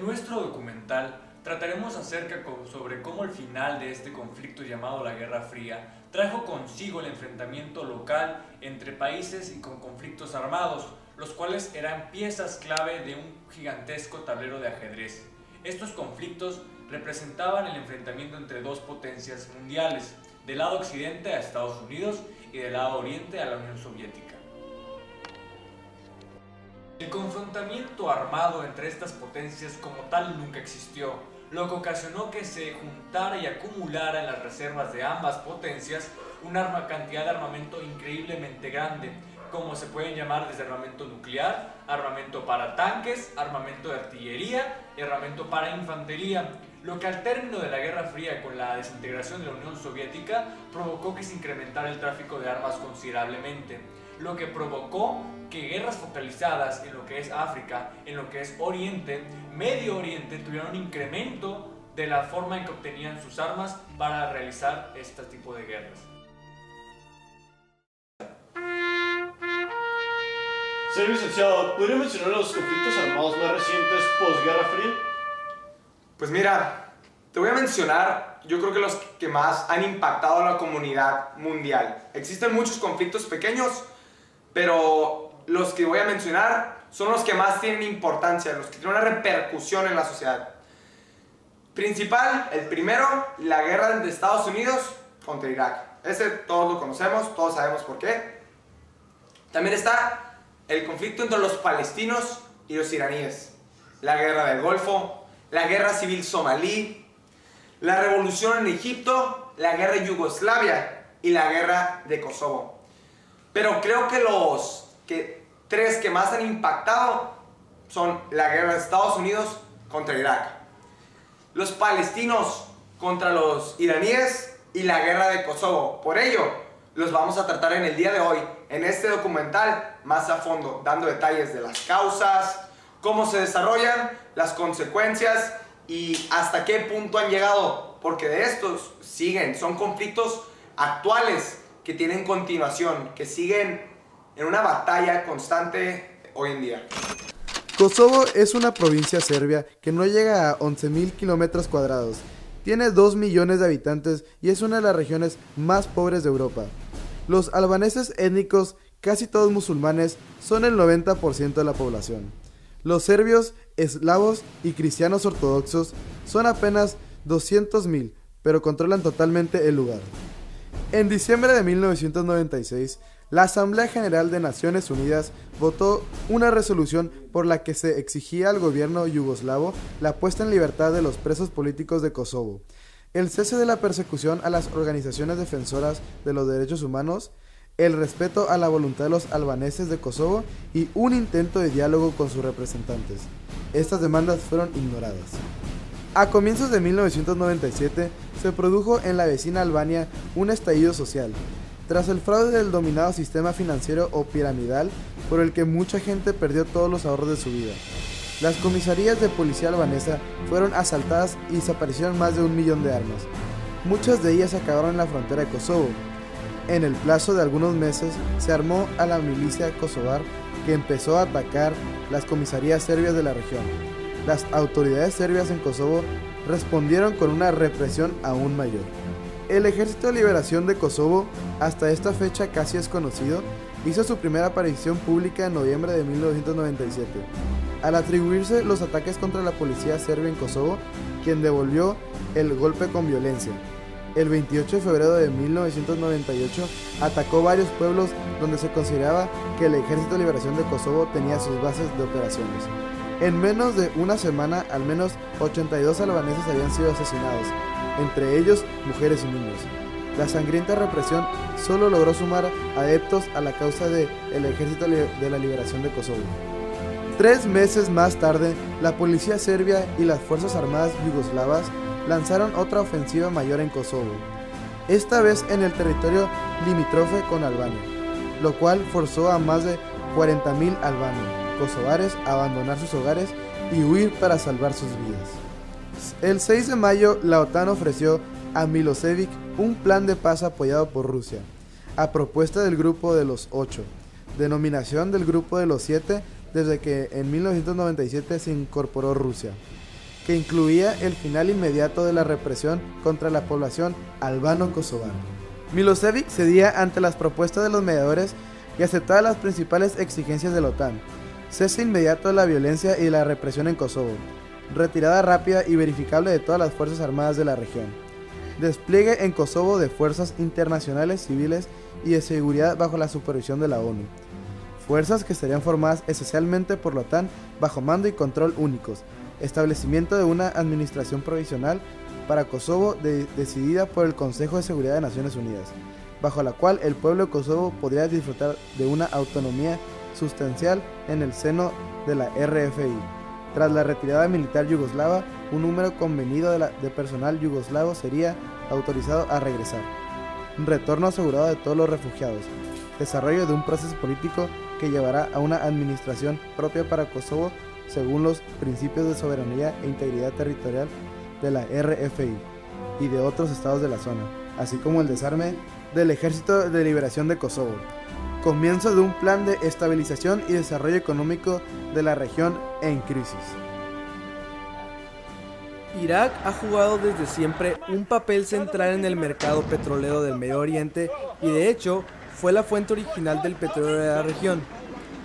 nuestro documental trataremos sobre cómo el final de este conflicto llamado la Guerra Fría trajo consigo el enfrentamiento local entre países y con conflictos armados, los cuales eran piezas clave de un gigantesco tablero de ajedrez. Estos conflictos representaban el enfrentamiento entre dos potencias mundiales, del lado occidente a Estados Unidos y del lado oriente a la Unión Soviética. El confrontamiento armado entre estas potencias como tal nunca existió, lo que ocasionó que se juntara y acumulara en las reservas de ambas potencias una cantidad de armamento increíblemente grande, como se pueden llamar desde armamento nuclear, armamento para tanques, armamento de artillería y armamento para infantería, lo que al término de la Guerra Fría con la desintegración de la Unión Soviética provocó que se incrementara el tráfico de armas considerablemente, lo que provocó que guerras focalizadas en lo que es África, en lo que es Oriente, Medio Oriente, tuvieran un incremento de la forma en que obtenían sus armas para realizar este tipo de guerras. Señor licenciado, ¿podría mencionar los conflictos armados más recientes post-Guerra Fría? Pues mira, te voy a mencionar, yo creo que los que más han impactado a la comunidad mundial. Existen muchos conflictos pequeños, pero los que voy a mencionar son los que más tienen importancia, los que tienen una repercusión en la sociedad. Principal, el primero, la guerra de Estados Unidos contra Irak. Ese todos lo conocemos, todos sabemos por qué. También está el conflicto entre los palestinos y los iraníes, la guerra del Golfo, la guerra civil somalí, la revolución en Egipto, la guerra en Yugoslavia y la guerra de Kosovo. Pero creo que los tres que más han impactado son la guerra de Estados Unidos contra Irak, los palestinos contra los iraníes y la guerra de Kosovo. Por ello, los vamos a tratar en el día de hoy, en este documental, más a fondo, dando detalles de las causas, cómo se desarrollan, las consecuencias y hasta qué punto han llegado, porque de estos son conflictos actuales que tienen continuación, que siguen en una batalla constante hoy en día. Kosovo es una provincia serbia que no llega a 11.000 kilómetros cuadrados. Tiene 2 millones de habitantes y es una de las regiones más pobres de Europa. Los albaneses étnicos, casi todos musulmanes, son el 90% de la población. Los serbios, eslavos y cristianos ortodoxos son apenas 200.000, pero controlan totalmente el lugar. En diciembre de 1996, la Asamblea General de Naciones Unidas votó una resolución por la que se exigía al gobierno yugoslavo la puesta en libertad de los presos políticos de Kosovo, el cese de la persecución a las organizaciones defensoras de los derechos humanos, el respeto a la voluntad de los albaneses de Kosovo y un intento de diálogo con sus representantes. Estas demandas fueron ignoradas. A comienzos de 1997 se produjo en la vecina Albania un estallido social, tras el fraude del dominado sistema financiero o piramidal por el que mucha gente perdió todos los ahorros de su vida. Las comisarías de policía albanesa fueron asaltadas y desaparecieron más de 1 millón de armas. Muchas de ellas acabaron en la frontera de Kosovo. En el plazo de algunos meses se armó a la milicia kosovar que empezó a atacar las comisarías serbias de la región. Las autoridades serbias en Kosovo respondieron con una represión aún mayor. El Ejército de Liberación de Kosovo, hasta esta fecha casi desconocido, hizo su primera aparición pública en noviembre de 1997, al atribuirse los ataques contra la policía serbia en Kosovo, quien devolvió el golpe con violencia. El 28 de febrero de 1998 atacó varios pueblos donde se consideraba que el Ejército de Liberación de Kosovo tenía sus bases de operaciones. En menos de una semana, al menos 82 albaneses habían sido asesinados, entre ellos mujeres y niños. La sangrienta represión solo logró sumar adeptos a la causa del Ejército de la Liberación de Kosovo. 3 meses más tarde, la policía serbia y las Fuerzas Armadas yugoslavas lanzaron otra ofensiva mayor en Kosovo, esta vez en el territorio limítrofe con Albania, lo cual forzó a más de 40.000 albanos kosovares a abandonar sus hogares y huir para salvar sus vidas. El 6 de mayo, la OTAN ofreció a Milosevic un plan de paz apoyado por Rusia, a propuesta del Grupo de los 8, denominación del Grupo de los 7 desde que en 1997 se incorporó Rusia. que incluía el final inmediato de la represión contra la población albano-kosovara. Milošević cedía ante las propuestas de los mediadores y aceptaba las principales exigencias de la OTAN: cese inmediato de la violencia y la represión en Kosovo, retirada rápida y verificable de todas las fuerzas armadas de la región, despliegue en Kosovo de fuerzas internacionales civiles y de seguridad bajo la supervisión de la ONU, fuerzas que estarían formadas esencialmente por la OTAN bajo mando y control únicos, establecimiento de una administración provisional para Kosovo decidida por el Consejo de Seguridad de Naciones Unidas, bajo la cual el pueblo de Kosovo podría disfrutar de una autonomía sustancial en el seno de la RFI. Tras la retirada militar yugoslava, un número convenido de personal yugoslavo sería autorizado a regresar. Un retorno asegurado de todos los refugiados. Desarrollo de un proceso político que llevará a una administración propia para Kosovo según los principios de soberanía e integridad territorial de la RFI y de otros estados de la zona, así como el desarme del Ejército de Liberación de Kosovo. Comienzo de un plan de estabilización y desarrollo económico de la región en crisis. Irak ha jugado desde siempre un papel central en el mercado petrolero del Medio Oriente y de hecho fue la fuente original del petróleo de la región.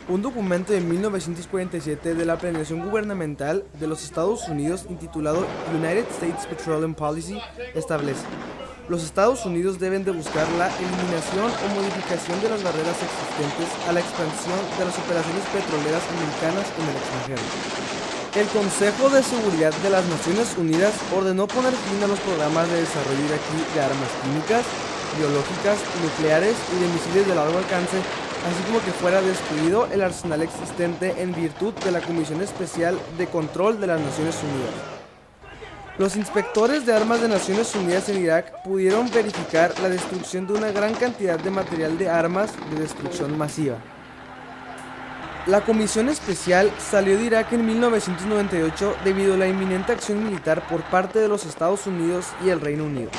Un documento de 1947 de la planeación gubernamental de los Estados Unidos intitulado United States Petroleum Policy establece: los Estados Unidos deben de buscar la eliminación o modificación de las barreras existentes a la expansión de las operaciones petroleras americanas en el extranjero. El Consejo de Seguridad de las Naciones Unidas ordenó poner fin a los programas de desarrollo iraquí de armas químicas, biológicas, nucleares y de misiles de largo alcance, así como que fuera destruido el arsenal existente en virtud de la Comisión Especial de Control de las Naciones Unidas. Los inspectores de armas de Naciones Unidas en Irak pudieron verificar la destrucción de una gran cantidad de material de armas de destrucción masiva. La Comisión Especial salió de Irak en 1998 debido a la inminente acción militar por parte de los Estados Unidos y el Reino Unido.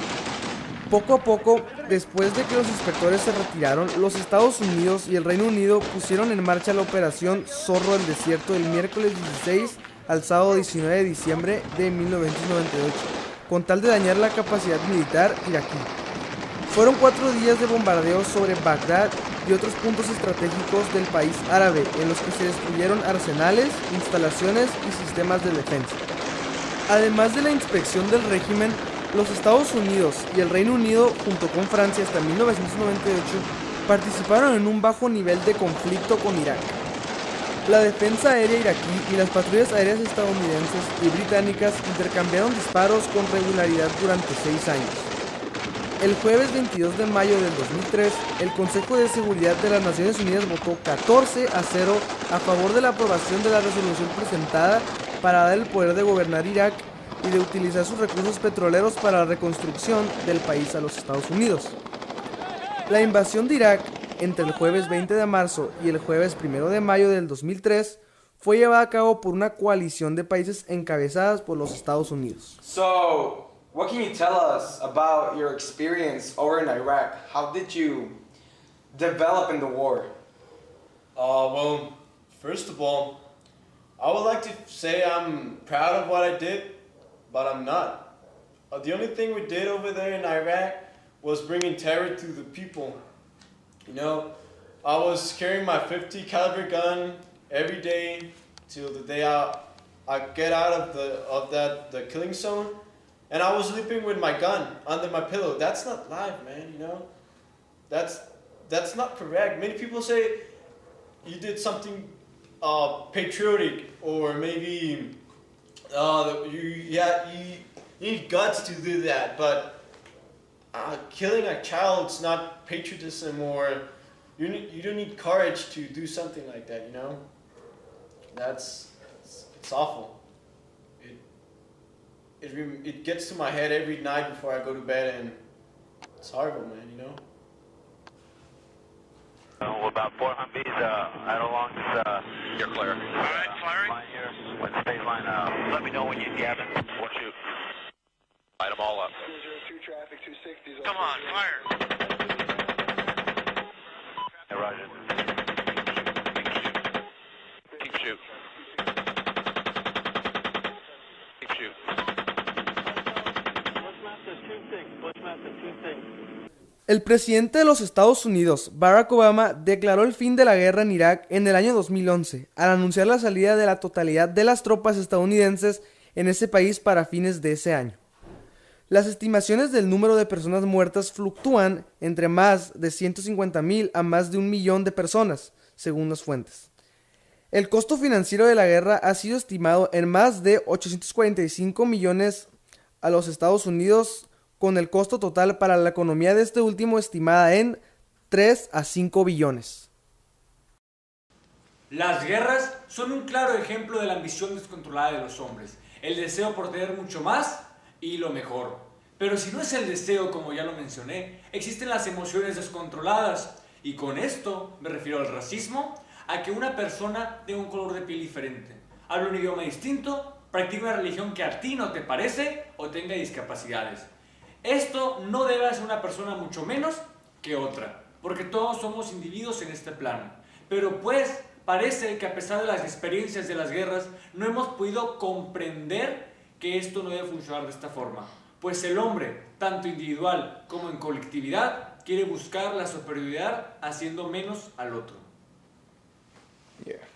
Poco a poco, después de que los inspectores se retiraron, los Estados Unidos y el Reino Unido pusieron en marcha la operación Zorro del Desierto del miércoles 16 al sábado 19 de diciembre de 1998, con tal de dañar la capacidad militar iraquí. Fueron 4 días de bombardeos sobre Bagdad y otros puntos estratégicos del país árabe, en los que se destruyeron arsenales, instalaciones y sistemas de defensa. Además de la inspección del régimen, los Estados Unidos y el Reino Unido, junto con Francia hasta 1998, participaron en un bajo nivel de conflicto con Irak. La defensa aérea iraquí y las patrullas aéreas estadounidenses y británicas intercambiaron disparos con regularidad durante 6 años. El jueves 22 de mayo del 2003, el Consejo de Seguridad de las Naciones Unidas votó 14-0 a favor de la aprobación de la resolución presentada para dar el poder de gobernar Irak y de utilizar sus recursos petroleros para la reconstrucción del país a los Estados Unidos. La invasión de Irak entre el jueves 20 de marzo y el jueves 1 de mayo del 2003 fue llevada a cabo por una coalición de países encabezadas por los Estados Unidos. So, what can you tell us about your experience over in Iraq? How did you develop in the war? Well, first of all, I would like to say I'm proud of what I did, but I'm not. The only thing we did over there in Iraq was bringing terror to the people. You know, I was carrying my .50 caliber gun every day till the day I get out of the killing zone, and I was sleeping with my gun under my pillow. That's not life, man. You know, that's not correct. Many people say you did something patriotic, or maybe you need guts to do that, but killing a child's not patriotism, or you don't need courage to do something like that, you know? It's awful. It gets to my head every night before I go to bed, and it's horrible, man, you know? About 4 Humvees out along this, you're clear. All right, firing. Line here, with the space line, let me know when you have it. We'll shoot. Light them all up. 202 traffic, 260. Come on, fire. Hey, Roger. Keep shoot. Keep shoot. El presidente de los Estados Unidos, Barack Obama, declaró el fin de la guerra en Irak en el año 2011, al anunciar la salida de la totalidad de las tropas estadounidenses en ese país para fines de ese año. Las estimaciones del número de personas muertas fluctúan entre más de 150,000 a más de 1,000,000 de personas, según las fuentes. El costo financiero de la guerra ha sido estimado en más de 845 millones a los Estados Unidos, con el costo total para la economía de este último estimada en 3 a 5 billones. Las guerras son un claro ejemplo de la ambición descontrolada de los hombres, el deseo por tener mucho más y lo mejor. Pero si no es el deseo, como ya lo mencioné, existen las emociones descontroladas, y con esto me refiero al racismo, a que una persona tenga un color de piel diferente, hable un idioma distinto, practique una religión que a ti no te parece o tenga discapacidades. Esto no debe hacer una persona mucho menos que otra, porque todos somos individuos en este plano. Pero pues parece que a pesar de las experiencias de las guerras, no hemos podido comprender que esto no debe funcionar de esta forma. Pues el hombre, tanto individual como en colectividad, quiere buscar la superioridad haciendo menos al otro. Yeah.